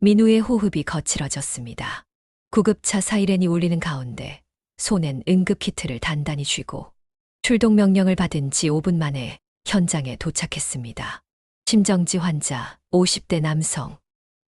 민우의 호흡이 거칠어졌습니다. 구급차 사이렌이 울리는 가운데 손엔 응급키트를 단단히 쥐고 출동 명령을 받은 지 5분 만에 현장에 도착했습니다. 심정지 환자 50대 남성.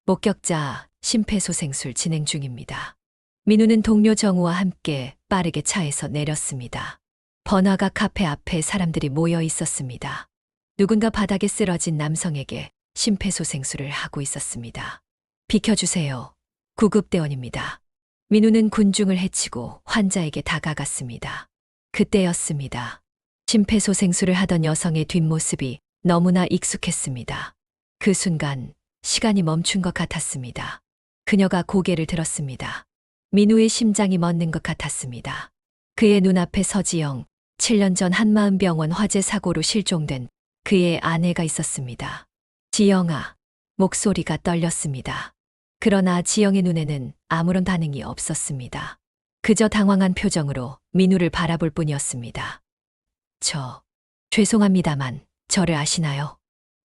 목격자 심폐소생술 진행 중입니다. 민우는 동료 정우와 함께 빠르게 차에서 내렸습니다. 번화가 카페 앞에 사람들이 모여 있었습니다. 누군가 바닥에 쓰러진 남성에게 심폐소생술을 하고 있었습니다. 비켜주세요. 구급대원입니다. 민우는 군중을 헤치고 환자에게 다가갔습니다. 그때였습니다. 심폐소생술을 하던 여성의 뒷모습이 너무나 익숙했습니다. 그 순간 시간이 멈춘 것 같았습니다. 그녀가 고개를 들었습니다. 민우의 심장이 멎는 것 같았습니다. 그의 눈앞에 서지영, 7년 전 한마음병원 화재 사고로 실종된 그의 아내가 있었습니다. 지영아, 목소리가 떨렸습니다. 그러나 지영의 눈에는 아무런 반응이 없었습니다. 그저 당황한 표정으로 민우를 바라볼 뿐이었습니다. 죄송합니다만 저를 아시나요?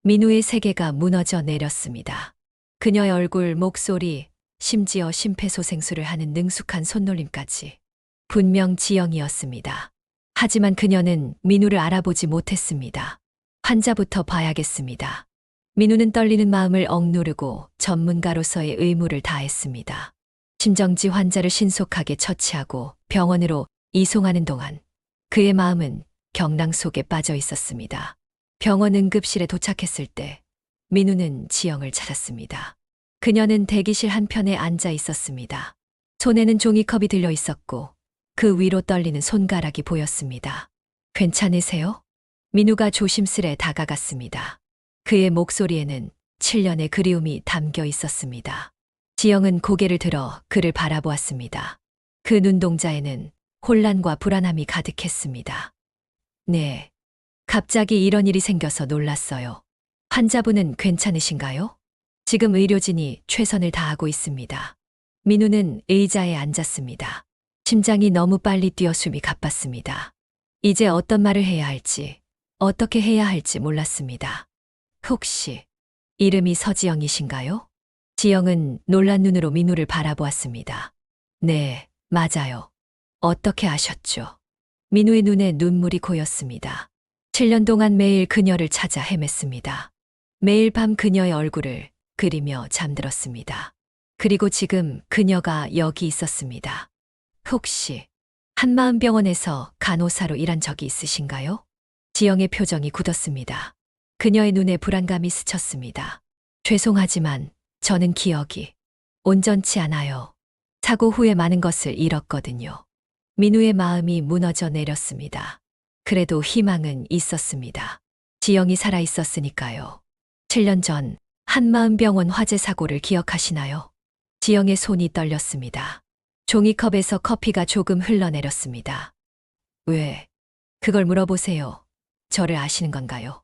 민우의 세계가 무너져 내렸습니다. 그녀의 얼굴, 목소리, 심지어 심폐소생술을 하는 능숙한 손놀림까지. 분명 지영이었습니다. 하지만 그녀는 민우를 알아보지 못했습니다. 환자부터 봐야겠습니다. 민우는 떨리는 마음을 억누르고 전문가로서의 의무를 다했습니다. 심정지 환자를 신속하게 처치하고 병원으로 이송하는 동안 그의 마음은 경랑 속에 빠져 있었습니다. 병원 응급실에 도착했을 때 민우는 지영을 찾았습니다. 그녀는 대기실 한편에 앉아 있었습니다. 손에는 종이컵이 들려 있었고 그 위로 떨리는 손가락이 보였습니다. 괜찮으세요? 민우가 조심스레 다가갔습니다. 그의 목소리에는 7년의 그리움이 담겨 있었습니다. 지영은 고개를 들어 그를 바라보았습니다. 그 눈동자에는 혼란과 불안함이 가득했습니다. 네. 갑자기 이런 일이 생겨서 놀랐어요. 환자분은 괜찮으신가요? 지금 의료진이 최선을 다하고 있습니다. 민우는 의자에 앉았습니다. 심장이 너무 빨리 뛰어 숨이 가빴습니다. 이제 어떤 말을 해야 할지, 어떻게 해야 할지 몰랐습니다. 혹시 이름이 서지영이신가요? 지영은 놀란 눈으로 민우를 바라보았습니다. 네, 맞아요. 어떻게 아셨죠? 민우의 눈에 눈물이 고였습니다. 7년 동안 매일 그녀를 찾아 헤맸습니다. 매일 밤 그녀의 얼굴을 그리며 잠들었습니다. 그리고 지금 그녀가 여기 있었습니다. 혹시 한마음병원에서 간호사로 일한 적이 있으신가요? 지영의 표정이 굳었습니다. 그녀의 눈에 불안감이 스쳤습니다. 죄송하지만 저는 기억이 온전치 않아요. 사고 후에 많은 것을 잃었거든요. 민우의 마음이 무너져 내렸습니다. 그래도 희망은 있었습니다. 지영이 살아 있었으니까요. 7년 전 한마음병원 화재 사고를 기억하시나요? 지영의 손이 떨렸습니다. 종이컵에서 커피가 조금 흘러내렸습니다. 왜? 그걸 물어보세요. 저를 아시는 건가요?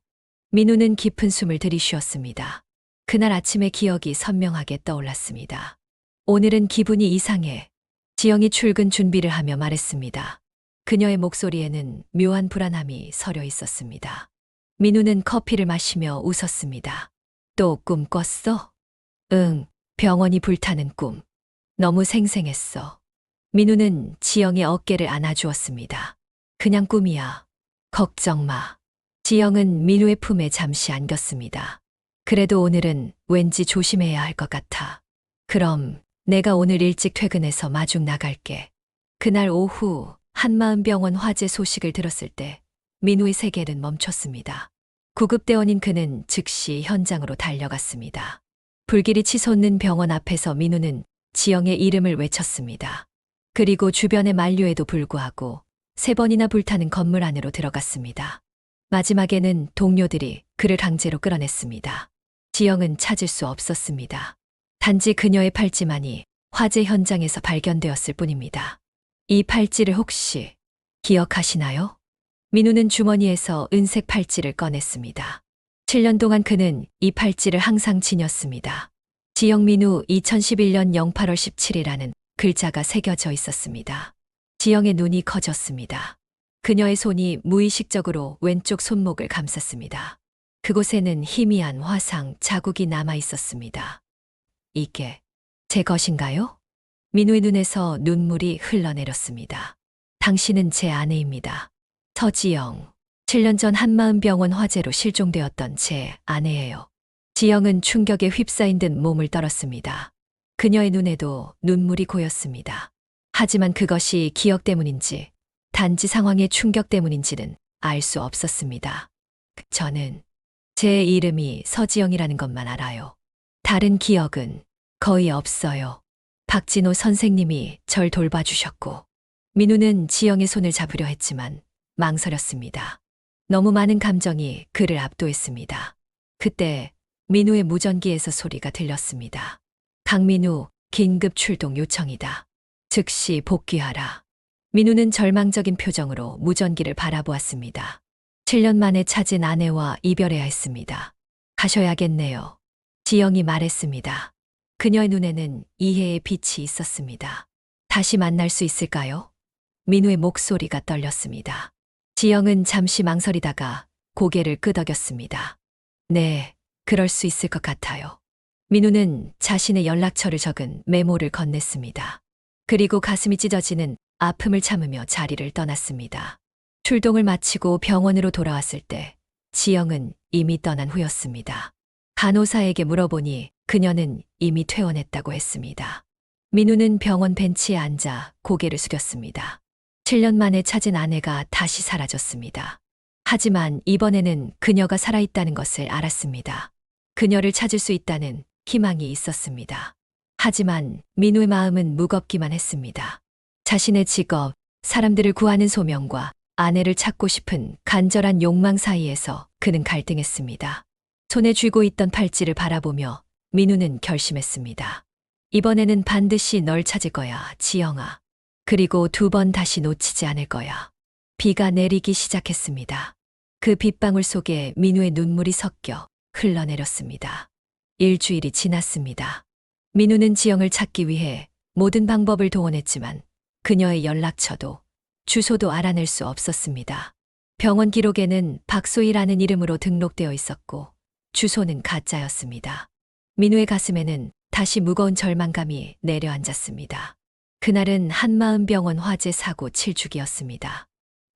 민우는 깊은 숨을 들이쉬었습니다. 그날 아침의 기억이 선명하게 떠올랐습니다. 오늘은 기분이 이상해. 지영이 출근 준비를 하며 말했습니다. 그녀의 목소리에는 묘한 불안함이 서려 있었습니다. 민우는 커피를 마시며 웃었습니다. 또 꿈 꿨어? 응, 병원이 불타는 꿈. 너무 생생했어. 민우는 지영의 어깨를 안아주었습니다. 그냥 꿈이야. 걱정 마. 지영은 민우의 품에 잠시 안겼습니다. 그래도 오늘은 왠지 조심해야 할 것 같아. 그럼 내가 오늘 일찍 퇴근해서 마중 나갈게. 그날 오후 한마음병원 화재 소식을 들었을 때 민우의 세계는 멈췄습니다. 구급대원인 그는 즉시 현장으로 달려갔습니다. 불길이 치솟는 병원 앞에서 민우는 지영의 이름을 외쳤습니다. 그리고 주변의 만류에도 불구하고 3번이나 불타는 건물 안으로 들어갔습니다. 마지막에는 동료들이 그를 강제로 끌어냈습니다. 지영은 찾을 수 없었습니다. 단지 그녀의 팔찌만이 화재 현장에서 발견되었을 뿐입니다. 이 팔찌를 혹시 기억하시나요? 민우는 주머니에서 은색 팔찌를 꺼냈습니다. 7년 동안 그는 이 팔찌를 항상 지녔습니다. 지영민우 2011년 08월 17일이라는 글자가 새겨져 있었습니다. 지영의 눈이 커졌습니다. 그녀의 손이 무의식적으로 왼쪽 손목을 감쌌습니다. 그곳에는 희미한 화상 자국이 남아 있었습니다. 이게 제 것인가요? 민우의 눈에서 눈물이 흘러내렸습니다. 당신은 제 아내입니다. 서지영. 7년 전 한마음병원 화재로 실종되었던 제 아내예요. 지영은 충격에 휩싸인 듯 몸을 떨었습니다. 그녀의 눈에도 눈물이 고였습니다. 하지만 그것이 기억 때문인지 단지 상황의 충격 때문인지는 알 수 없었습니다. 저는 제 이름이 서지영이라는 것만 알아요. 다른 기억은 거의 없어요. 박진호 선생님이 절 돌봐주셨고, 민우는 지영의 손을 잡으려 했지만 망설였습니다. 너무 많은 감정이 그를 압도했습니다. 그때 민우의 무전기에서 소리가 들렸습니다. 강민우, 긴급 출동 요청이다. 즉시 복귀하라. 민우는 절망적인 표정으로 무전기를 바라보았습니다. 7년 만에 찾은 아내와 이별해야 했습니다. 가셔야겠네요. 지영이 말했습니다. 그녀의 눈에는 이해의 빛이 있었습니다. 다시 만날 수 있을까요? 민우의 목소리가 떨렸습니다. 지영은 잠시 망설이다가 고개를 끄덕였습니다. 네, 그럴 수 있을 것 같아요. 민우는 자신의 연락처를 적은 메모를 건넸습니다. 그리고 가슴이 찢어지는 아픔을 참으며 자리를 떠났습니다. 출동을 마치고 병원으로 돌아왔을 때 지영은 이미 떠난 후였습니다. 간호사에게 물어보니 그녀는 이미 퇴원했다고 했습니다. 민우는 병원 벤치에 앉아 고개를 숙였습니다. 7년 만에 찾은 아내가 다시 사라졌습니다. 하지만 이번에는 그녀가 살아있다는 것을 알았습니다. 그녀를 찾을 수 있다는 희망이 있었습니다. 하지만 민우의 마음은 무겁기만 했습니다. 자신의 직업, 사람들을 구하는 소명과 아내를 찾고 싶은 간절한 욕망 사이에서 그는 갈등했습니다. 손에 쥐고 있던 팔찌를 바라보며 민우는 결심했습니다. 이번에는 반드시 널 찾을 거야, 지영아. 그리고 2번 다시 놓치지 않을 거야. 비가 내리기 시작했습니다. 그 빗방울 속에 민우의 눈물이 섞여 흘러내렸습니다. 일주일이 지났습니다. 민우는 지영을 찾기 위해 모든 방법을 동원했지만 그녀의 연락처도 주소도 알아낼 수 없었습니다. 병원 기록에는 박소희라는 이름으로 등록되어 있었고 주소는 가짜였습니다. 민우의 가슴에는 다시 무거운 절망감이 내려앉았습니다. 그날은 한마음병원 화재 사고 7주기였습니다.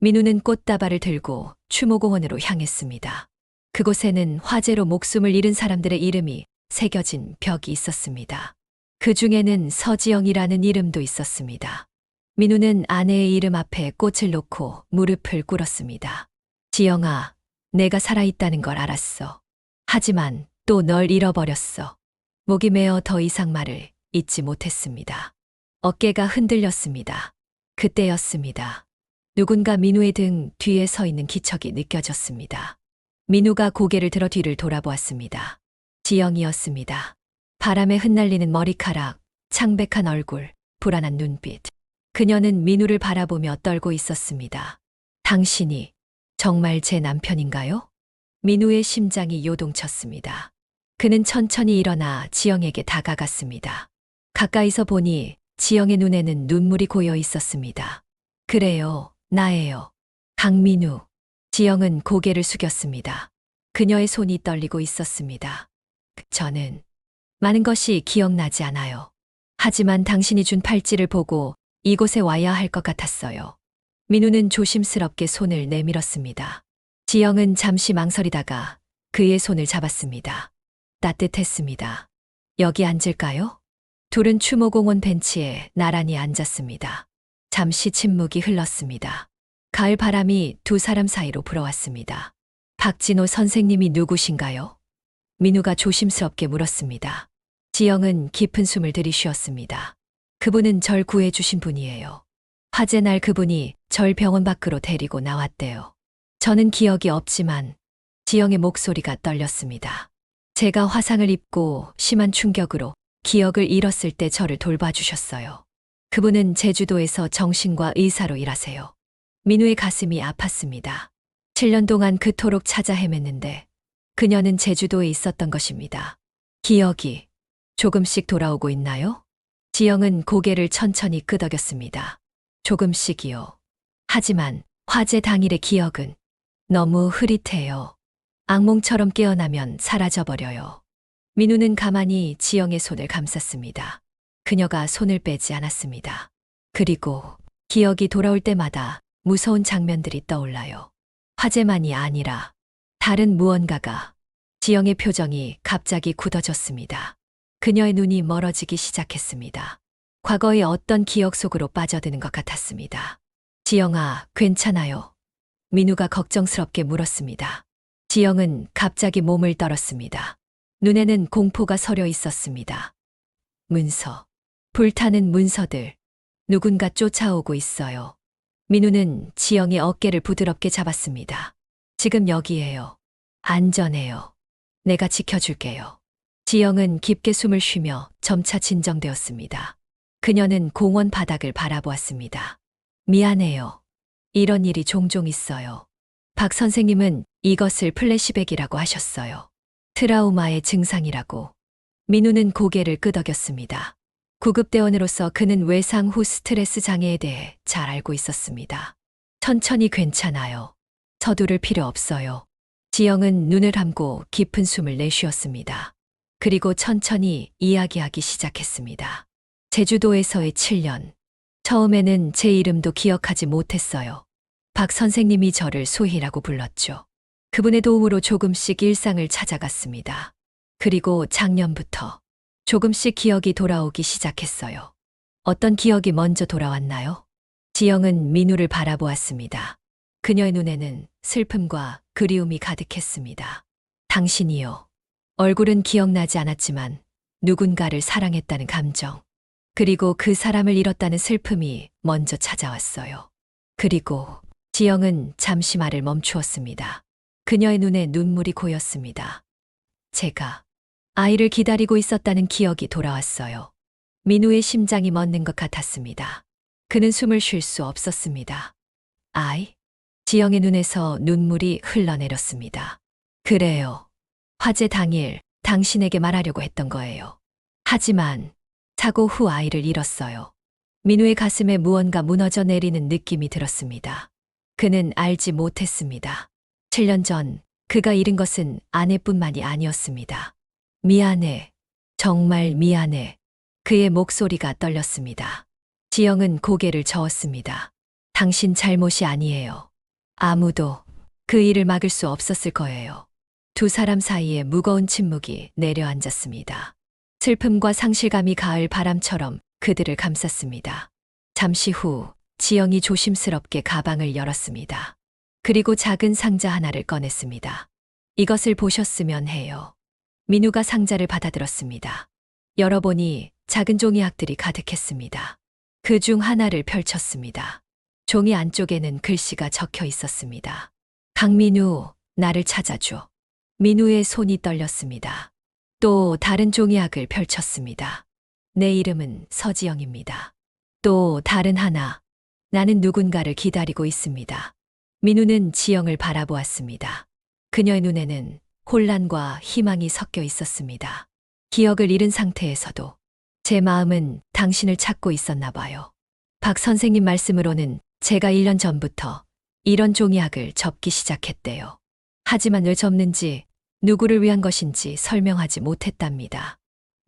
민우는 꽃다발을 들고 추모공원으로 향했습니다. 그곳에는 화재로 목숨을 잃은 사람들의 이름이 새겨진 벽이 있었습니다. 그 중에는 서지영이라는 이름도 있었습니다. 민우는 아내의 이름 앞에 꽃을 놓고 무릎을 꿇었습니다. 지영아, 내가 살아있다는 걸 알았어. 하지만 또 널 잃어버렸어. 목이 메어 더 이상 말을 잇지 못했습니다. 어깨가 흔들렸습니다. 그때였습니다. 누군가 민우의 등 뒤에 서 있는 기척이 느껴졌습니다. 민우가 고개를 들어 뒤를 돌아보았습니다. 지영이었습니다. 바람에 흩날리는 머리카락, 창백한 얼굴, 불안한 눈빛. 그녀는 민우를 바라보며 떨고 있었습니다. 당신이 정말 제 남편인가요? 민우의 심장이 요동쳤습니다. 그는 천천히 일어나 지영에게 다가갔습니다. 가까이서 보니 지영의 눈에는 눈물이 고여 있었습니다. 그래요, 나예요. 강민우. 지영은 고개를 숙였습니다. 그녀의 손이 떨리고 있었습니다. 저는 많은 것이 기억나지 않아요. 하지만 당신이 준 팔찌를 보고 이곳에 와야 할 것 같았어요. 민우는 조심스럽게 손을 내밀었습니다. 지영은 잠시 망설이다가 그의 손을 잡았습니다. 따뜻했습니다. 여기 앉을까요? 둘은 추모공원 벤치에 나란히 앉았습니다. 잠시 침묵이 흘렀습니다. 가을 바람이 두 사람 사이로 불어왔습니다. 박진호 선생님이 누구신가요? 민우가 조심스럽게 물었습니다. 지영은 깊은 숨을 들이쉬었습니다. 그분은 절 구해주신 분이에요. 화재 날 그분이 절 병원 밖으로 데리고 나왔대요. 저는 기억이 없지만 지영의 목소리가 떨렸습니다. 제가 화상을 입고 심한 충격으로 기억을 잃었을 때 저를 돌봐주셨어요. 그분은 제주도에서 정신과 의사로 일하세요. 민우의 가슴이 아팠습니다. 7년 동안 그토록 찾아 헤맸는데 그녀는 제주도에 있었던 것입니다. 기억이 조금씩 돌아오고 있나요? 지영은 고개를 천천히 끄덕였습니다. 조금씩이요. 하지만 화재 당일의 기억은 너무 흐릿해요. 악몽처럼 깨어나면 사라져버려요. 민우는 가만히 지영의 손을 감쌌습니다. 그녀가 손을 빼지 않았습니다. 그리고 기억이 돌아올 때마다 무서운 장면들이 떠올라요. 화재만이 아니라 다른 무언가가. 지영의 표정이 갑자기 굳어졌습니다. 그녀의 눈이 멀어지기 시작했습니다. 과거의 어떤 기억 속으로 빠져드는 것 같았습니다. 지영아, 괜찮아요? 민우가 걱정스럽게 물었습니다. 지영은 갑자기 몸을 떨었습니다. 눈에는 공포가 서려 있었습니다. 문서. 불타는 문서들. 누군가 쫓아오고 있어요. 민우는 지영의 어깨를 부드럽게 잡았습니다. 지금 여기에요. 안전해요. 내가 지켜줄게요. 지영은 깊게 숨을 쉬며 점차 진정되었습니다. 그녀는 공원 바닥을 바라보았습니다. 미안해요. 이런 일이 종종 있어요. 박 선생님은 이것을 플래시백이라고 하셨어요. 트라우마의 증상이라고. 민우는 고개를 끄덕였습니다. 구급대원으로서 그는 외상 후 스트레스 장애에 대해 잘 알고 있었습니다. 천천히 괜찮아요. 서두를 필요 없어요. 지영은 눈을 감고 깊은 숨을 내쉬었습니다. 그리고 천천히 이야기하기 시작했습니다. 제주도에서의 7년. 처음에는 제 이름도 기억하지 못했어요. 박 선생님이 저를 소희라고 불렀죠. 그분의 도움으로 조금씩 일상을 찾아갔습니다. 그리고 작년부터 조금씩 기억이 돌아오기 시작했어요. 어떤 기억이 먼저 돌아왔나요? 지영은 민우를 바라보았습니다. 그녀의 눈에는 슬픔과 그리움이 가득했습니다. 당신이요. 얼굴은 기억나지 않았지만 누군가를 사랑했다는 감정, 그리고 그 사람을 잃었다는 슬픔이 먼저 찾아왔어요. 그리고 지영은 잠시 말을 멈추었습니다. 그녀의 눈에 눈물이 고였습니다. 제가 아이를 기다리고 있었다는 기억이 돌아왔어요. 민우의 심장이 멎는 것 같았습니다. 그는 숨을 쉴 수 없었습니다. 아이? 지영의 눈에서 눈물이 흘러내렸습니다. 그래요. 화재 당일 당신에게 말하려고 했던 거예요. 하지만 사고 후 아이를 잃었어요. 민우의 가슴에 무언가 무너져 내리는 느낌이 들었습니다. 그는 알지 못했습니다. 7년 전 그가 잃은 것은 아내뿐만이 아니었습니다. 미안해. 정말 미안해. 그의 목소리가 떨렸습니다. 지영은 고개를 저었습니다. 당신 잘못이 아니에요. 아무도 그 일을 막을 수 없었을 거예요. 두 사람 사이에 무거운 침묵이 내려앉았습니다. 슬픔과 상실감이 가을 바람처럼 그들을 감쌌습니다. 잠시 후 지영이 조심스럽게 가방을 열었습니다. 그리고 작은 상자 하나를 꺼냈습니다. 이것을 보셨으면 해요. 민우가 상자를 받아들었습니다. 열어보니 작은 종이학들이 가득했습니다. 그 중 하나를 펼쳤습니다. 종이 안쪽에는 글씨가 적혀 있었습니다. 강민우, 나를 찾아줘. 민우의 손이 떨렸습니다. 또 다른 종이학을 펼쳤습니다. 내 이름은 서지영입니다. 또 다른 하나. 나는 누군가를 기다리고 있습니다. 민우는 지영을 바라보았습니다. 그녀의 눈에는 혼란과 희망이 섞여 있었습니다. 기억을 잃은 상태에서도 제 마음은 당신을 찾고 있었나 봐요. 박 선생님 말씀으로는 제가 1년 전부터 이런 종이학을 접기 시작했대요. 하지만 왜 접는지, 누구를 위한 것인지 설명하지 못했답니다.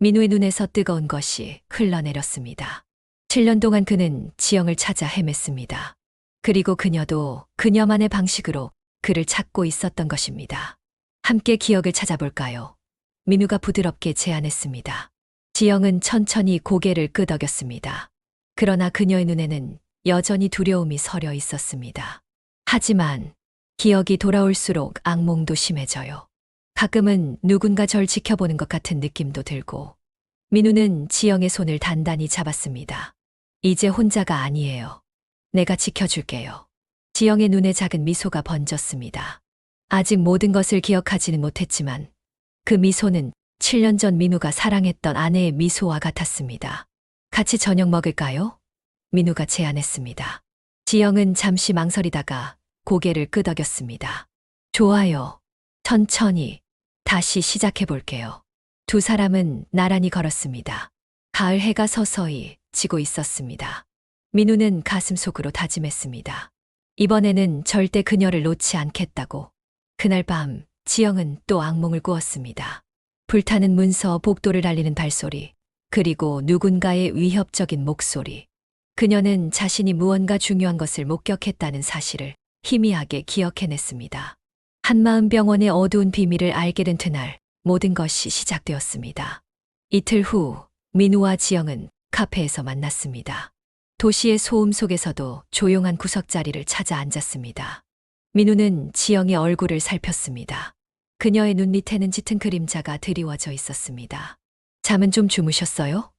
민우의 눈에서 뜨거운 것이 흘러내렸습니다. 7년 동안 그는 지영을 찾아 헤맸습니다. 그리고 그녀도 그녀만의 방식으로 그를 찾고 있었던 것입니다. 함께 기억을 찾아볼까요? 민우가 부드럽게 제안했습니다. 지영은 천천히 고개를 끄덕였습니다. 그러나 그녀의 눈에는 여전히 두려움이 서려 있었습니다. 하지만 기억이 돌아올수록 악몽도 심해져요. 가끔은 누군가 절 지켜보는 것 같은 느낌도 들고. 민우는 지영의 손을 단단히 잡았습니다. 이제 혼자가 아니에요. 내가 지켜줄게요. 지영의 눈에 작은 미소가 번졌습니다. 아직 모든 것을 기억하지는 못했지만 그 미소는 7년 전 민우가 사랑했던 아내의 미소와 같았습니다. 같이 저녁 먹을까요? 민우가 제안했습니다. 지영은 잠시 망설이다가 고개를 끄덕였습니다. 좋아요. 천천히 다시 시작해 볼게요. 두 사람은 나란히 걸었습니다. 가을 해가 서서히 지고 있었습니다. 민우는 가슴속으로 다짐했습니다. 이번에는 절대 그녀를 놓지 않겠다고. 그날 밤 지영은 또 악몽을 꾸었습니다. 불타는 문서, 복도를 달리는 발소리, 그리고 누군가의 위협적인 목소리. 그녀는 자신이 무언가 중요한 것을 목격했다는 사실을 희미하게 기억해냈습니다. 한마음병원의 어두운 비밀을 알게 된 그날, 모든 것이 시작되었습니다. 이틀 후, 민우와 지영은 카페에서 만났습니다. 도시의 소음 속에서도 조용한 구석자리를 찾아 앉았습니다. 민우는 지영의 얼굴을 살폈습니다. 그녀의 눈 밑에는 짙은 그림자가 드리워져 있었습니다. 잠은 좀 주무셨어요?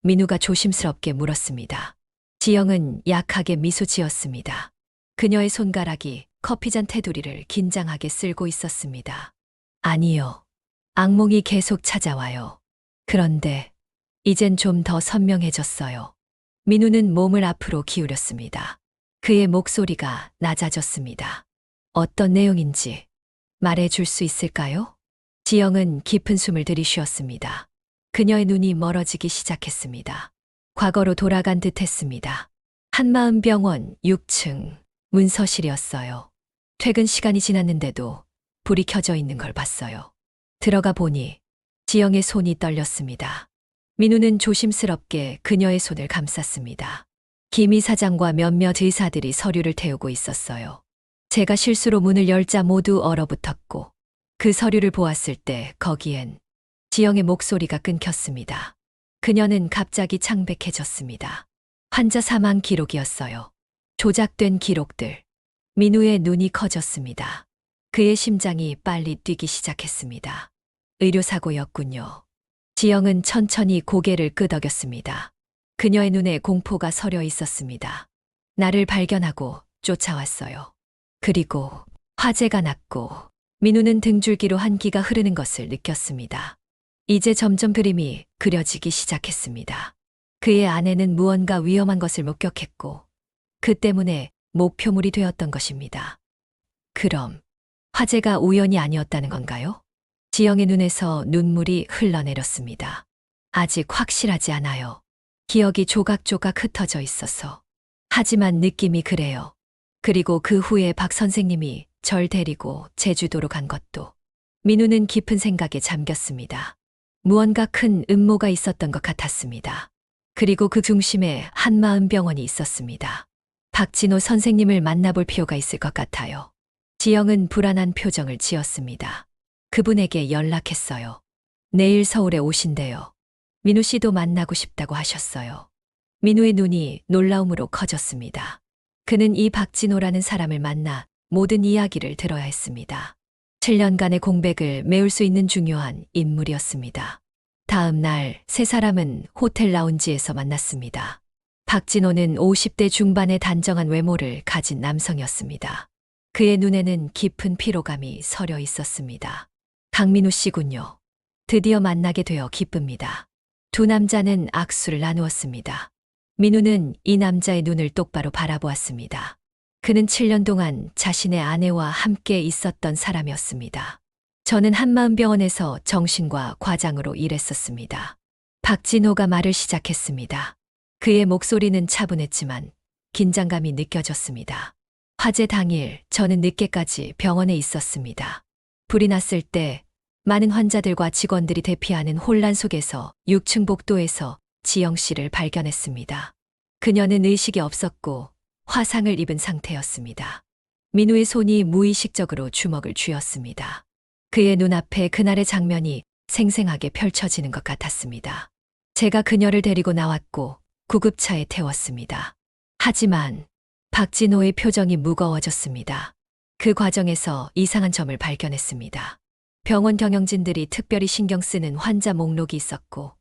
민우가 조심스럽게 물었습니다. 지영은 약하게 미소 지었습니다. 그녀의 손가락이 커피잔 테두리를 긴장하게 쓸고 있었습니다. 아니요. 악몽이 계속 찾아와요. 그런데 이젠 좀 더 선명해졌어요. 민우는 몸을 앞으로 기울였습니다. 그의 목소리가 낮아졌습니다. 어떤 내용인지 말해줄 수 있을까요? 지영은 깊은 숨을 들이쉬었습니다. 그녀의 눈이 멀어지기 시작했습니다. 과거로 돌아간 듯 했습니다. 한마음병원 6층 문서실이었어요. 퇴근 시간이 지났는데도 불이 켜져 있는 걸 봤어요. 들어가 보니 지영의 손이 떨렸습니다. 민우는 조심스럽게 그녀의 손을 감쌌습니다. 김 이사장과 몇몇 의사들이 서류를 태우고 있었어요. 제가 실수로 문을 열자 모두 얼어붙었고 그 서류를 보았을 때 거기엔 지영의 목소리가 끊겼습니다. 그녀는 갑자기 창백해졌습니다. 환자 사망 기록이었어요. 조작된 기록들. 민우의 눈이 커졌습니다. 그의 심장이 빨리 뛰기 시작했습니다. 의료사고였군요. 지영은 천천히 고개를 끄덕였습니다. 그녀의 눈에 공포가 서려 있었습니다. 나를 발견하고 쫓아왔어요. 그리고 화재가 났고 민우는 등줄기로 한기가 흐르는 것을 느꼈습니다. 이제 점점 그림이 그려지기 시작했습니다. 그의 아내는 무언가 위험한 것을 목격했고 그 때문에 목표물이 되었던 것입니다. 그럼 화재가 우연이 아니었다는 건가요? 지영의 눈에서 눈물이 흘러내렸습니다. 아직 확실하지 않아요. 기억이 조각조각 흩어져 있어서. 하지만 느낌이 그래요. 그리고 그 후에 박 선생님이 절 데리고 제주도로 간 것도. 민우는 깊은 생각에 잠겼습니다. 무언가 큰 음모가 있었던 것 같았습니다. 그리고 그 중심에 한마음병원이 있었습니다. 박진호 선생님을 만나볼 필요가 있을 것 같아요. 지영은 불안한 표정을 지었습니다. 그분에게 연락했어요. 내일 서울에 오신대요. 민우 씨도 만나고 싶다고 하셨어요. 민우의 눈이 놀라움으로 커졌습니다. 그는 이 박진호라는 사람을 만나 모든 이야기를 들어야 했습니다. 7년간의 공백을 메울 수 있는 중요한 인물이었습니다. 다음 날 세 사람은 호텔 라운지에서 만났습니다. 박진호는 50대 중반의 단정한 외모를 가진 남성이었습니다. 그의 눈에는 깊은 피로감이 서려 있었습니다. 강민우 씨군요. 드디어 만나게 되어 기쁩니다. 두 남자는 악수를 나누었습니다. 민우는 이 남자의 눈을 똑바로 바라보았습니다. 그는 7년 동안 자신의 아내와 함께 있었던 사람이었습니다. 저는 한마음병원에서 정신과 과장으로 일했었습니다. 박진호가 말을 시작했습니다. 그의 목소리는 차분했지만 긴장감이 느껴졌습니다. 화재 당일 저는 늦게까지 병원에 있었습니다. 불이 났을 때 많은 환자들과 직원들이 대피하는 혼란 속에서 6층 복도에서 지영 씨를 발견했습니다. 그녀는 의식이 없었고 화상을 입은 상태였습니다. 민우의 손이 무의식적으로 주먹을 쥐었습니다. 그의 눈앞에 그날의 장면이 생생하게 펼쳐지는 것 같았습니다. 제가 그녀를 데리고 나왔고 구급차에 태웠습니다. 하지만 박진호의 표정이 무거워졌습니다. 그 과정에서 이상한 점을 발견했습니다. 병원 경영진들이 특별히 신경 쓰는 환자 목록이 있었고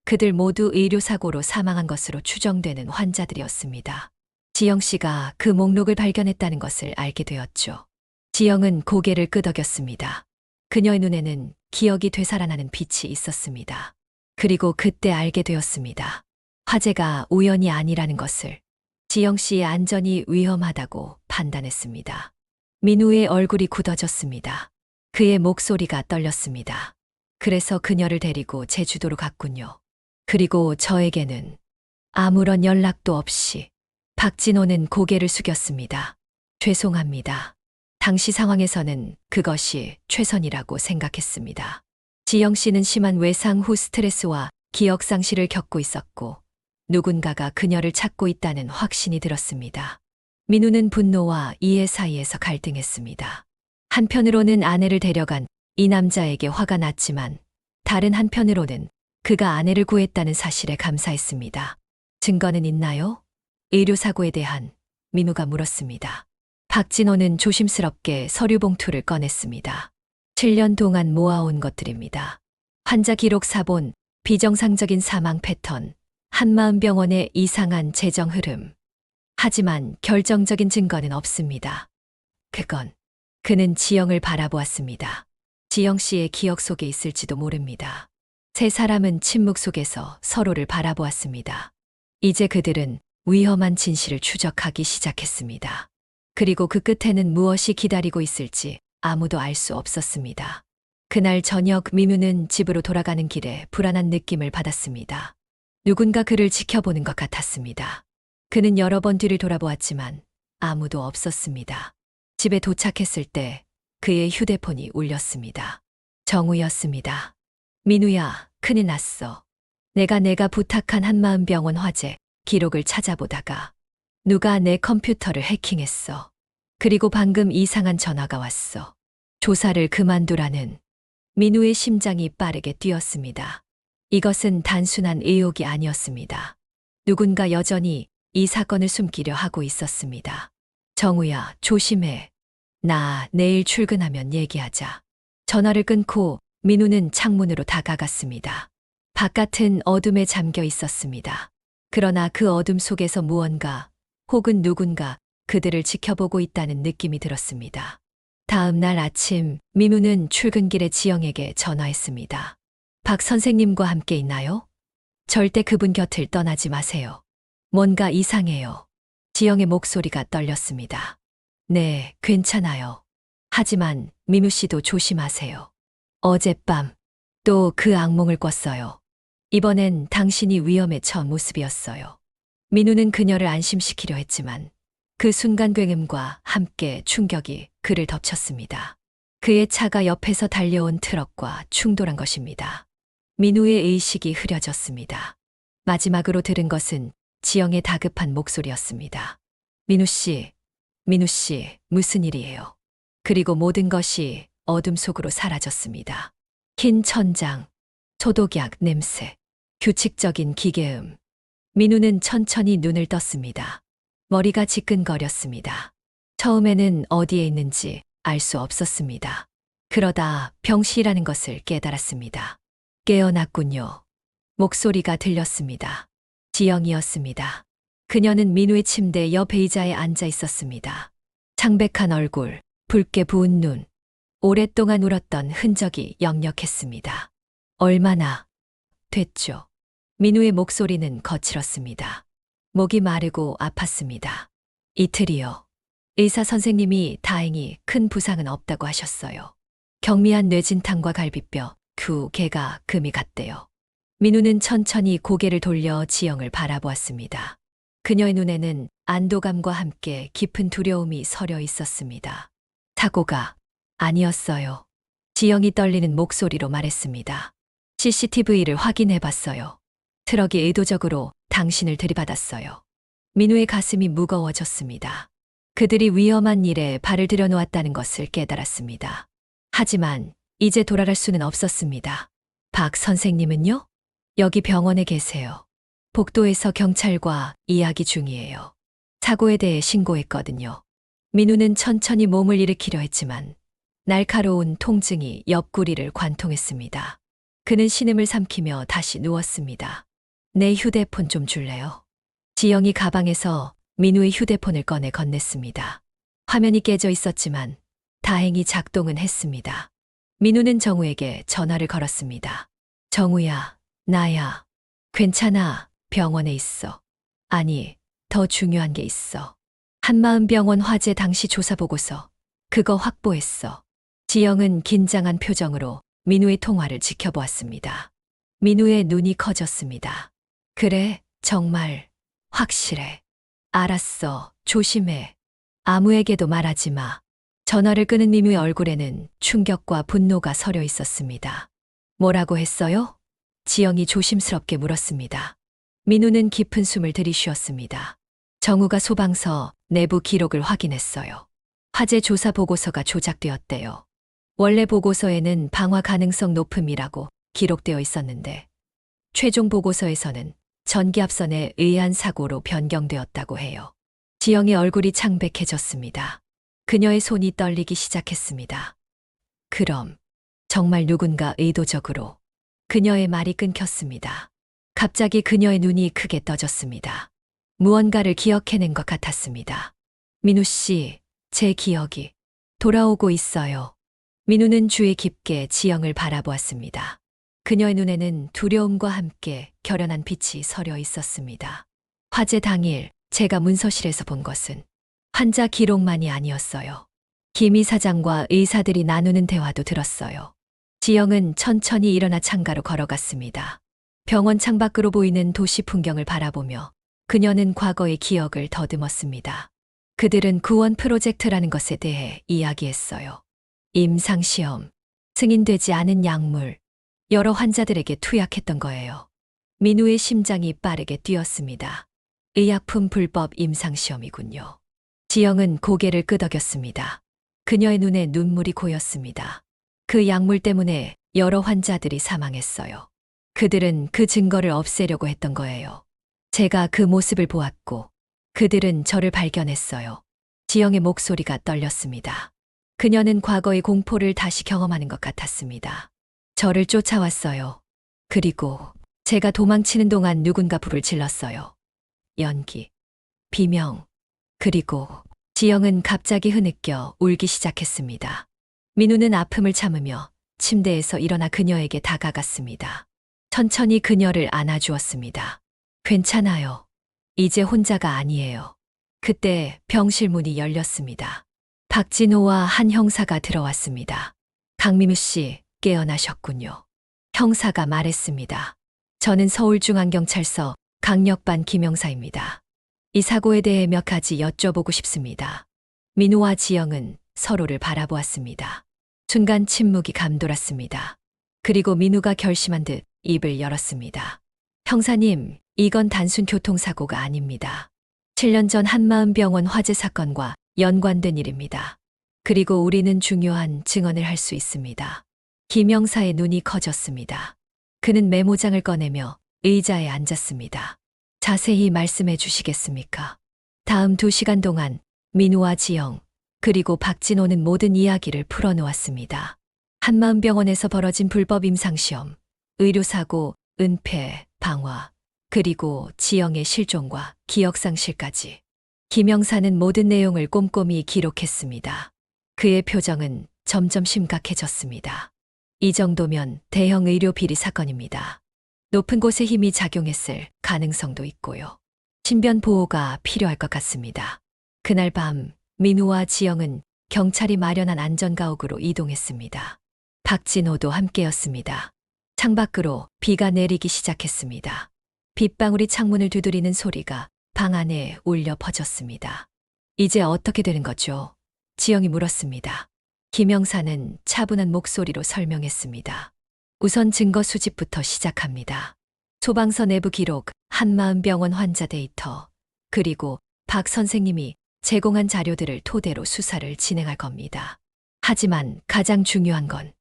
그들 모두 의료사고로 사망한 것으로 추정되는 환자들이었습니다. 지영 씨가 그 목록을 발견했다는 것을 알게 되었죠. 지영은 고개를 끄덕였습니다. 그녀의 눈에는 기억이 되살아나는 빛이 있었습니다. 그리고 그때 알게 되었습니다. 화재가 우연이 아니라는 것을. 지영 씨의 안전이 위험하다고 판단했습니다. 민우의 얼굴이 굳어졌습니다. 그의 목소리가 떨렸습니다. 그래서 그녀를 데리고 제주도로 갔군요. 그리고 저에게는 아무런 연락도 없이. 박진호는 고개를 숙였습니다. 죄송합니다. 당시 상황에서는 그것이 최선이라고 생각했습니다. 지영 씨는 심한 외상 후 스트레스와 기억 상실을 겪고 있었고 누군가가 그녀를 찾고 있다는 확신이 들었습니다. 민우는 분노와 이해 사이에서 갈등했습니다. 한편으로는 아내를 데려간 이 남자에게 화가 났지만 다른 한편으로는 그가 아내를 구했다는 사실에 감사했습니다. 증거는 있나요? 의료사고에 대한 민우가 물었습니다. 박진호는 조심스럽게 서류 봉투를 꺼냈습니다. 7년 동안 모아온 것들입니다. 환자 기록 사본, 비정상적인 사망 패턴, 한마음병원의 이상한 재정 흐름. 하지만 결정적인 증거는 없습니다. 그는 지영을 바라보았습니다. 지영 씨의 기억 속에 있을지도 모릅니다. 세 사람은 침묵 속에서 서로를 바라보았습니다. 이제 그들은 위험한 진실을 추적하기 시작했습니다. 그리고 그 끝에는 무엇이 기다리고 있을지 아무도 알 수 없었습니다. 그날 저녁 민우는 집으로 돌아가는 길에 불안한 느낌을 받았습니다. 누군가 그를 지켜보는 것 같았습니다. 그는 여러 번 뒤를 돌아보았지만 아무도 없었습니다. 집에 도착했을 때 그의 휴대폰이 울렸습니다. 정우였습니다. 민우야, 큰일 났어. 내가 부탁한 한마음병원 화재 기록을 찾아보다가 누가 내 컴퓨터를 해킹했어. 그리고 방금 이상한 전화가 왔어. 조사를 그만두라는. 민우의 심장이 빠르게 뛰었습니다. 이것은 단순한 의혹이 아니었습니다. 누군가 여전히 이 사건을 숨기려 하고 있었습니다. 정우야, 조심해. 나 내일 출근하면 얘기하자. 전화를 끊고 민우는 창문으로 다가갔습니다. 바깥은 어둠에 잠겨 있었습니다. 그러나 그 어둠 속에서 무언가 혹은 누군가 그들을 지켜보고 있다는 느낌이 들었습니다. 다음 날 아침 민우는 출근길에 지영에게 전화했습니다. 박 선생님과 함께 있나요? 절대 그분 곁을 떠나지 마세요. 뭔가 이상해요. 지영의 목소리가 떨렸습니다. 네, 괜찮아요. 하지만 민우 씨도 조심하세요. 어젯밤 또 그 악몽을 꿨어요. 이번엔 당신이 위험에 처한 모습이었어요. 민우는 그녀를 안심시키려 했지만 그 순간 굉음과 함께 충격이 그를 덮쳤습니다. 그의 차가 옆에서 달려온 트럭과 충돌한 것입니다. 민우의 의식이 흐려졌습니다. 마지막으로 들은 것은 지영의 다급한 목소리였습니다. 민우 씨, 무슨 일이에요? 그리고 모든 것이 어둠 속으로 사라졌습니다. 흰 천장, 소독약 냄새, 규칙적인 기계음. 민우는 천천히 눈을 떴습니다. 머리가 지끈거렸습니다. 처음에는 어디에 있는지 알 수 없었습니다. 그러다 병실이라는 것을 깨달았습니다. 깨어났군요. 목소리가 들렸습니다. 지영이었습니다. 그녀는 민우의 침대 옆 의자에 앉아 있었습니다. 창백한 얼굴, 붉게 부은 눈, 오랫동안 울었던 흔적이 역력했습니다. 얼마나 됐죠? 민우의 목소리는 거칠었습니다. 목이 마르고 아팠습니다. 이틀이요. 의사 선생님이 다행히 큰 부상은 없다고 하셨어요. 경미한 뇌진탕과 갈비뼈, 두 개가 금이 갔대요. 민우는 천천히 고개를 돌려 지영을 바라보았습니다. 그녀의 눈에는 안도감과 함께 깊은 두려움이 서려 있었습니다. 사고가 아니었어요. 지영이 떨리는 목소리로 말했습니다. CCTV를 확인해 봤어요. 트럭이 의도적으로 당신을 들이받았어요. 민우의 가슴이 무거워졌습니다. 그들이 위험한 일에 발을 들여놓았다는 것을 깨달았습니다. 하지만 이제 돌아갈 수는 없었습니다. 박 선생님은요? 여기 병원에 계세요. 복도에서 경찰과 이야기 중이에요. 사고에 대해 신고했거든요. 민우는 천천히 몸을 일으키려 했지만 날카로운 통증이 옆구리를 관통했습니다. 그는 신음을 삼키며 다시 누웠습니다. 내 휴대폰 좀 줄래요? 지영이 가방에서 민우의 휴대폰을 꺼내 건넸습니다. 화면이 깨져 있었지만 다행히 작동은 했습니다. 민우는 정우에게 전화를 걸었습니다. 정우야, 나야. 괜찮아. 병원에 있어. 아니, 더 중요한 게 있어. 한마음병원 화재 당시 조사 보고서. 그거 확보했어. 지영은 긴장한 표정으로 민우의 통화를 지켜보았습니다. 민우의 눈이 커졌습니다. 그래, 정말 확실해. 알았어. 조심해. 아무에게도 말하지 마. 전화를 끄는 민우의 얼굴에는 충격과 분노가 서려 있었습니다. 뭐라고 했어요? 지영이 조심스럽게 물었습니다. 민우는 깊은 숨을 들이쉬었습니다. 정우가 소방서 내부 기록을 확인했어요. 화재 조사 보고서가 조작되었대요. 원래 보고서에는 방화 가능성 높음이라고 기록되어 있었는데 최종 보고서에서는 전기압선에 의한 사고로 변경되었다고 해요. 지영의 얼굴이 창백해졌습니다. 그녀의 손이 떨리기 시작했습니다. 그럼 정말 누군가 의도적으로 그녀의 말이 끊겼습니다. 갑자기 그녀의 눈이 크게 떠졌습니다. 무언가를 기억해낸 것 같았습니다. 민우 씨, 제 기억이 돌아오고 있어요. 민우는 주의 깊게 지영을 바라보았습니다. 그녀의 눈에는 두려움과 함께 결연한 빛이 서려 있었습니다. 화재 당일 제가 문서실에서 본 것은 환자 기록만이 아니었어요. 김 이사장과 의사들이 나누는 대화도 들었어요. 지영은 천천히 일어나 창가로 걸어갔습니다. 병원 창밖으로 보이는 도시 풍경을 바라보며 그녀는 과거의 기억을 더듬었습니다. 그들은 구원 프로젝트라는 것에 대해 이야기했어요. 임상시험, 승인되지 않은 약물, 여러 환자들에게 투약했던 거예요. 민우의 심장이 빠르게 뛰었습니다. 의약품 불법 임상시험이군요. 지영은 고개를 끄덕였습니다. 그녀의 눈에 눈물이 고였습니다. 그 약물 때문에 여러 환자들이 사망했어요. 그들은 그 증거를 없애려고 했던 거예요. 제가 그 모습을 보았고 그들은 저를 발견했어요. 지영의 목소리가 떨렸습니다. 그녀는 과거의 공포를 다시 경험하는 것 같았습니다. 저를 쫓아왔어요. 그리고 제가 도망치는 동안 누군가 불을 질렀어요. 연기, 비명, 그리고 지영은 갑자기 흐느껴 울기 시작했습니다. 민우는 아픔을 참으며 침대에서 일어나 그녀에게 다가갔습니다. 천천히 그녀를 안아주었습니다. 괜찮아요. 이제 혼자가 아니에요. 그때 병실 문이 열렸습니다. 박진호와 한 형사가 들어왔습니다. 강민우 씨, 깨어나셨군요. 형사가 말했습니다. 저는 서울중앙경찰서 강력반 김형사입니다. 이 사고에 대해 몇 가지 여쭤보고 싶습니다. 민우와 지영은 서로를 바라보았습니다. 순간 침묵이 감돌았습니다. 그리고 민우가 결심한 듯 입을 열었습니다. 형사님, 이건 단순 교통사고가 아닙니다. 7년 전 한마음병원 화재 사건과 연관된 일입니다. 그리고 우리는 중요한 증언을 할 수 있습니다. 김 형사의 눈이 커졌습니다. 그는 메모장을 꺼내며 의자에 앉았습니다. 자세히 말씀해 주시겠습니까? 다음 2시간 동안 민우와 지영, 그리고 박진호는 모든 이야기를 풀어놓았습니다. 한마음병원에서 벌어진 불법 임상시험, 의료사고, 은폐, 방화, 그리고 지영의 실종과 기억상실까지. 김 형사는 모든 내용을 꼼꼼히 기록했습니다. 그의 표정은 점점 심각해졌습니다. 이 정도면 대형 의료 비리 사건입니다. 높은 곳에 힘이 작용했을 가능성도 있고요. 신변 보호가 필요할 것 같습니다. 그날 밤 민우와 지영은 경찰이 마련한 안전가옥으로 이동했습니다. 박진호도 함께였습니다. 창밖으로 비가 내리기 시작했습니다. 빗방울이 창문을 두드리는 소리가 방 안에 울려 퍼졌습니다. 이제 어떻게 되는 거죠? 지영이 물었습니다. 김 형사는 차분한 목소리로 설명했습니다. 우선 증거 수집부터 시작합니다. 소방서 내부 기록, 한마음병원 환자 데이터, 그리고 박 선생님이 제공한 자료들을 토대로 수사를 진행할 겁니다. 하지만 가장 중요한 건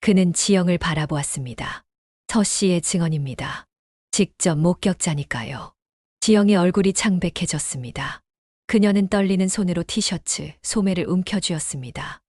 그는 지영을 바라보았습니다. 서 씨의 증언입니다. 직접 목격자니까요. 지영의 얼굴이 창백해졌습니다. 그녀는 떨리는 손으로 티셔츠, 소매를 움켜쥐었습니다.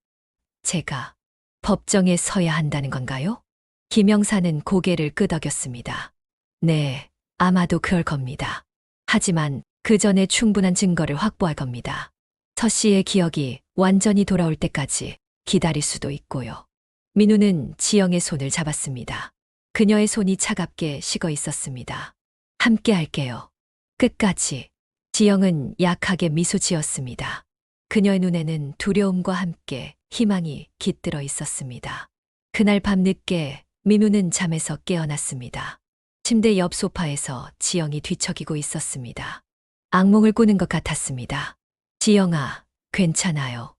제가 법정에 서야 한다는 건가요? 김 형사는 고개를 끄덕였습니다. 네, 아마도 그럴 겁니다. 하지만 그 전에 충분한 증거를 확보할 겁니다. 서 씨의 기억이 완전히 돌아올 때까지 기다릴 수도 있고요. 민우는 지영의 손을 잡았습니다. 그녀의 손이 차갑게 식어 있었습니다. 함께 할게요. 끝까지. 지영은 약하게 미소 지었습니다. 그녀의 눈에는 두려움과 함께 희망이 깃들어 있었습니다. 그날 밤 늦게 민우는 잠에서 깨어났습니다. 침대 옆 소파에서 지영이 뒤척이고 있었습니다. 악몽을 꾸는 것 같았습니다. 지영아, 괜찮아요.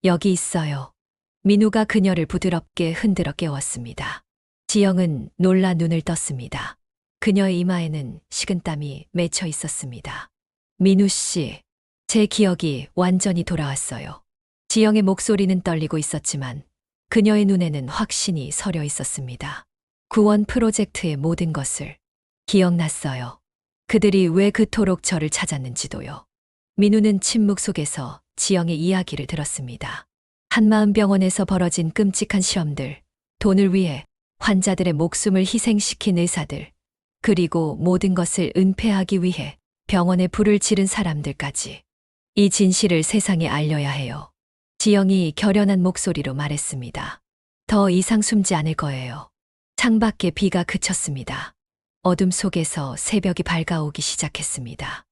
여기 있어요. 민우가 그녀를 부드럽게 흔들어 깨웠습니다. 지영은 놀라 눈을 떴습니다. 그녀의 이마에는 식은땀이 맺혀 있었습니다. 민우 씨, 제 기억이 완전히 돌아왔어요. 지영의 목소리는 떨리고 있었지만 그녀의 눈에는 확신이 서려 있었습니다. 구원 프로젝트의 모든 것을 기억났어요. 그들이 왜 그토록 저를 찾았는지도요. 민우는 침묵 속에서 지영의 이야기를 들었습니다. 한마음병원에서 벌어진 끔찍한 실험들, 돈을 위해 환자들의 목숨을 희생시킨 의사들, 그리고 모든 것을 은폐하기 위해 병원에 불을 지른 사람들까지. 이 진실을 세상에 알려야 해요. 지영이 결연한 목소리로 말했습니다. 더 이상 숨지 않을 거예요. 창밖에 비가 그쳤습니다. 어둠 속에서 새벽이 밝아오기 시작했습니다.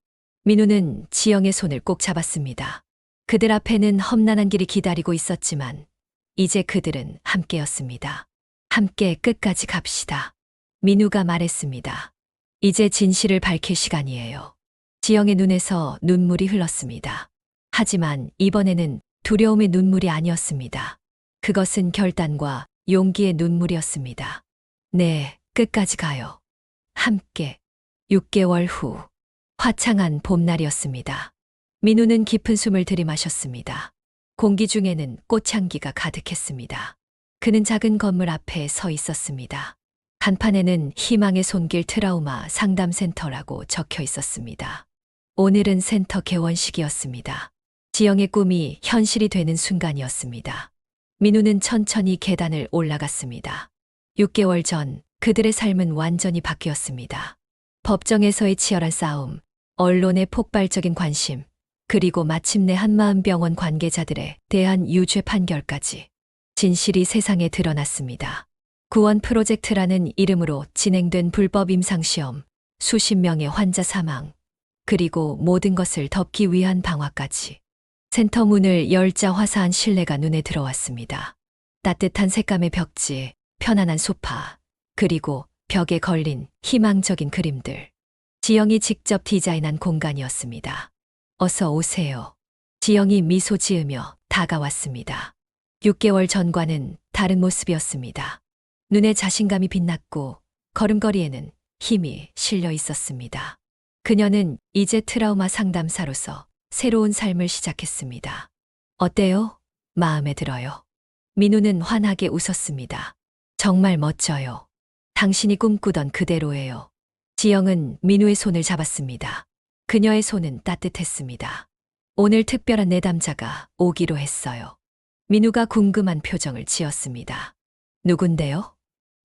민우는 지영의 손을 꼭 잡았습니다. 그들 앞에는 험난한 길이 기다리고 있었지만 이제 그들은 함께였습니다. 함께 끝까지 갑시다. 민우가 말했습니다. 이제 진실을 밝힐 시간이에요. 지영의 눈에서 눈물이 흘렀습니다. 하지만 이번에는 두려움의 눈물이 아니었습니다. 그것은 결단과 용기의 눈물이었습니다. 네, 끝까지 가요. 함께. 6개월 후. 화창한 봄날이었습니다. 민우는 깊은 숨을 들이마셨습니다. 공기 중에는 꽃향기가 가득했습니다. 그는 작은 건물 앞에 서 있었습니다. 간판에는 희망의 손길 트라우마 상담센터라고 적혀 있었습니다. 오늘은 센터 개원식이었습니다. 지영의 꿈이 현실이 되는 순간이었습니다. 민우는 천천히 계단을 올라갔습니다. 6개월 전 그들의 삶은 완전히 바뀌었습니다. 법정에서의 치열한 싸움, 언론의 폭발적인 관심, 그리고 마침내 한마음병원 관계자들에 대한 유죄 판결까지 진실이 세상에 드러났습니다. 구원 프로젝트라는 이름으로 진행된 불법 임상시험, 수십 명의 환자 사망, 그리고 모든 것을 덮기 위한 방화까지. 센터 문을 열자 화사한 실내가 눈에 들어왔습니다. 따뜻한 색감의 벽지, 편안한 소파, 그리고 벽에 걸린 희망적인 그림들. 지영이 직접 디자인한 공간이었습니다. 어서 오세요. 지영이 미소 지으며 다가왔습니다. 6개월 전과는 다른 모습이었습니다. 눈에 자신감이 빛났고 걸음걸이에는 힘이 실려 있었습니다. 그녀는 이제 트라우마 상담사로서 새로운 삶을 시작했습니다. 어때요? 마음에 들어요. 민우는 환하게 웃었습니다. 정말 멋져요. 당신이 꿈꾸던 그대로예요. 지영은 민우의 손을 잡았습니다. 그녀의 손은 따뜻했습니다. 오늘 특별한 내담자가 오기로 했어요. 민우가 궁금한 표정을 지었습니다. 누군데요?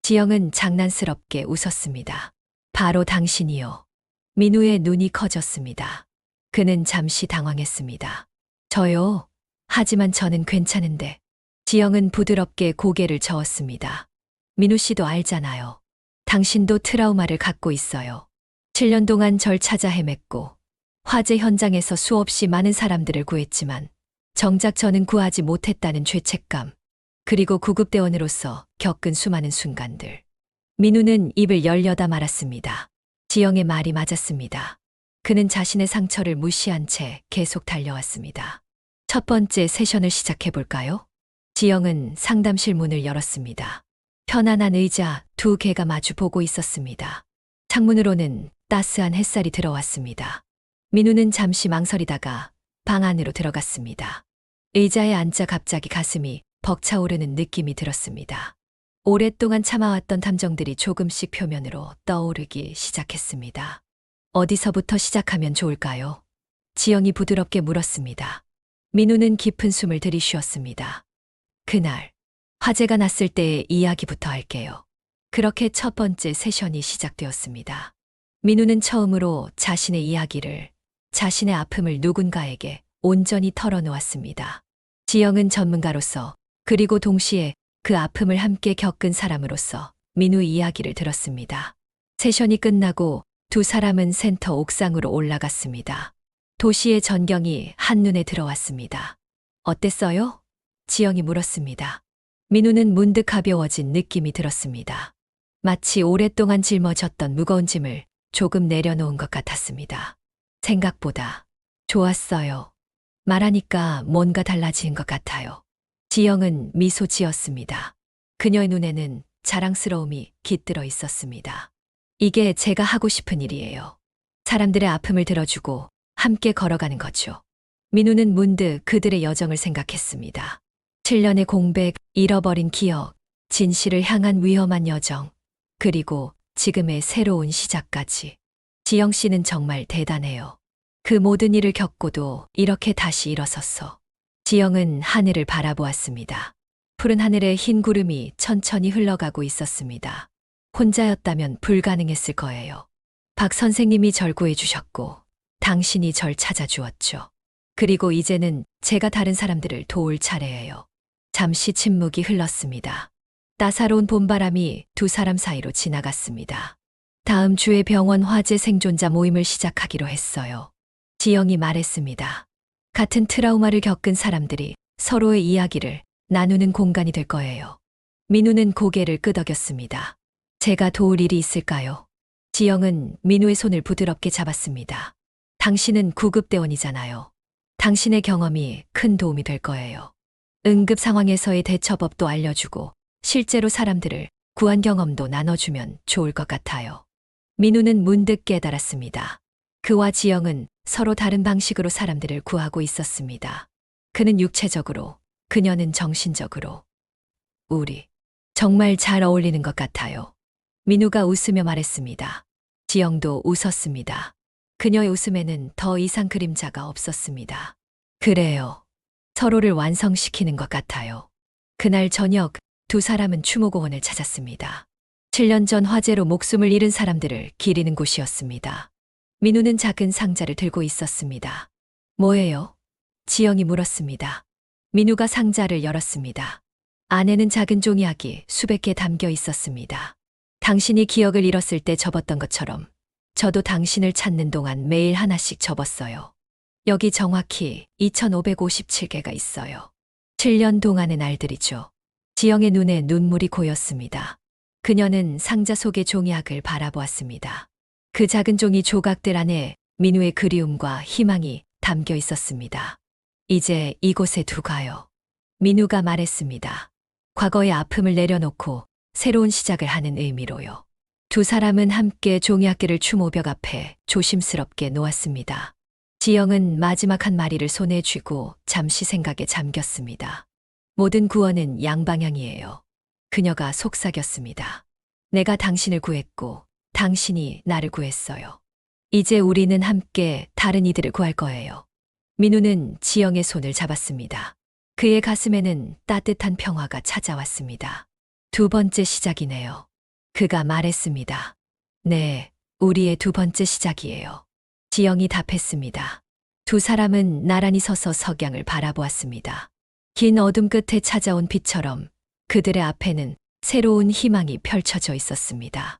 지영은 장난스럽게 웃었습니다. 바로 당신이요. 민우의 눈이 커졌습니다. 그는 잠시 당황했습니다. 저요? 하지만 저는 괜찮은데. 지영은 부드럽게 고개를 저었습니다. 민우 씨도 알잖아요. 당신도 트라우마를 갖고 있어요. 7년 동안 절 찾아 헤맸고 화재 현장에서 수없이 많은 사람들을 구했지만 정작 저는 구하지 못했다는 죄책감, 그리고 구급대원으로서 겪은 수많은 순간들. 민우는 입을 열려다 말았습니다. 지영의 말이 맞았습니다. 그는 자신의 상처를 무시한 채 계속 달려왔습니다. 첫 번째 세션을 시작해 볼까요? 지영은 상담실 문을 열었습니다. 편안한 의자 2개가 마주 보고 있었습니다. 창문으로는 따스한 햇살이 들어왔습니다. 민우는 잠시 망설이다가 방 안으로 들어갔습니다. 의자에 앉자 갑자기 가슴이 벅차오르는 느낌이 들었습니다. 오랫동안 참아왔던 감정들이 조금씩 표면으로 떠오르기 시작했습니다. 어디서부터 시작하면 좋을까요? 지영이 부드럽게 물었습니다. 민우는 깊은 숨을 들이쉬었습니다. 그날, 화재가 났을 때의 이야기부터 할게요. 그렇게 첫 번째 세션이 시작되었습니다. 민우는 처음으로 자신의 이야기를, 자신의 아픔을 누군가에게 온전히 털어놓았습니다. 지영은 전문가로서, 그리고 동시에 그 아픔을 함께 겪은 사람으로서 민우 이야기를 들었습니다. 세션이 끝나고 두 사람은 센터 옥상으로 올라갔습니다. 도시의 전경이 한눈에 들어왔습니다. 어땠어요? 지영이 물었습니다. 민우는 문득 가벼워진 느낌이 들었습니다. 마치 오랫동안 짊어졌던 무거운 짐을 조금 내려놓은 것 같았습니다. 생각보다 좋았어요. 말하니까 뭔가 달라진 것 같아요. 지영은 미소 지었습니다. 그녀의 눈에는 자랑스러움이 깃들어 있었습니다. 이게 제가 하고 싶은 일이에요. 사람들의 아픔을 들어주고 함께 걸어가는 거죠. 민우는 문득 그들의 여정을 생각했습니다. 7년의 공백, 잃어버린 기억, 진실을 향한 위험한 여정, 그리고 지금의 새로운 시작까지. 지영 씨는 정말 대단해요. 그 모든 일을 겪고도 이렇게 다시 일어섰어. 지영은 하늘을 바라보았습니다. 푸른 하늘에 흰 구름이 천천히 흘러가고 있었습니다. 혼자였다면 불가능했을 거예요. 박 선생님이 절 구해주셨고, 당신이 절 찾아주었죠. 그리고 이제는 제가 다른 사람들을 도울 차례예요. 잠시 침묵이 흘렀습니다. 따사로운 봄바람이 두 사람 사이로 지나갔습니다. 다음 주에 병원 화재 생존자 모임을 시작하기로 했어요. 지영이 말했습니다. 같은 트라우마를 겪은 사람들이 서로의 이야기를 나누는 공간이 될 거예요. 민우는 고개를 끄덕였습니다. 제가 도울 일이 있을까요? 지영은 민우의 손을 부드럽게 잡았습니다. 당신은 구급대원이잖아요. 당신의 경험이 큰 도움이 될 거예요. 응급 상황에서의 대처법도 알려주고 실제로 사람들을 구한 경험도 나눠주면 좋을 것 같아요. 민우는 문득 깨달았습니다. 그와 지영은 서로 다른 방식으로 사람들을 구하고 있었습니다. 그는 육체적으로, 그녀는 정신적으로. 우리 정말 잘 어울리는 것 같아요. 민우가 웃으며 말했습니다. 지영도 웃었습니다. 그녀의 웃음에는 더 이상 그림자가 없었습니다. 그래요. 서로를 완성시키는 것 같아요. 그날 저녁 두 사람은 추모공원을 찾았습니다. 7년 전 화재로 목숨을 잃은 사람들을 기리는 곳이었습니다. 민우는 작은 상자를 들고 있었습니다. 뭐예요? 지영이 물었습니다. 민우가 상자를 열었습니다. 안에는 작은 종이학이 수백 개 담겨 있었습니다. 당신이 기억을 잃었을 때 접었던 것처럼 저도 당신을 찾는 동안 매일 하나씩 접었어요. 여기 정확히 2557개가 있어요. 7년 동안의 날들이죠. 지영의 눈에 눈물이 고였습니다. 그녀는 상자 속의 종이학을 바라보았습니다. 그 작은 종이 조각들 안에 민우의 그리움과 희망이 담겨 있었습니다. 이제 이곳에 두가요. 민우가 말했습니다. 과거의 아픔을 내려놓고 새로운 시작을 하는 의미로요. 두 사람은 함께 종이학기를 추모벽 앞에 조심스럽게 놓았습니다. 지영은 마지막 한 마리를 손에 쥐고 잠시 생각에 잠겼습니다. 모든 구원은 양방향이에요. 그녀가 속삭였습니다. 내가 당신을 구했고 당신이 나를 구했어요. 이제 우리는 함께 다른 이들을 구할 거예요. 민우는 지영의 손을 잡았습니다. 그의 가슴에는 따뜻한 평화가 찾아왔습니다. 두 번째 시작이네요. 그가 말했습니다. 네, 우리의 두 번째 시작이에요. 지영이 답했습니다. 두 사람은 나란히 서서 석양을 바라보았습니다. 긴 어둠 끝에 찾아온 빛처럼 그들의 앞에는 새로운 희망이 펼쳐져 있었습니다.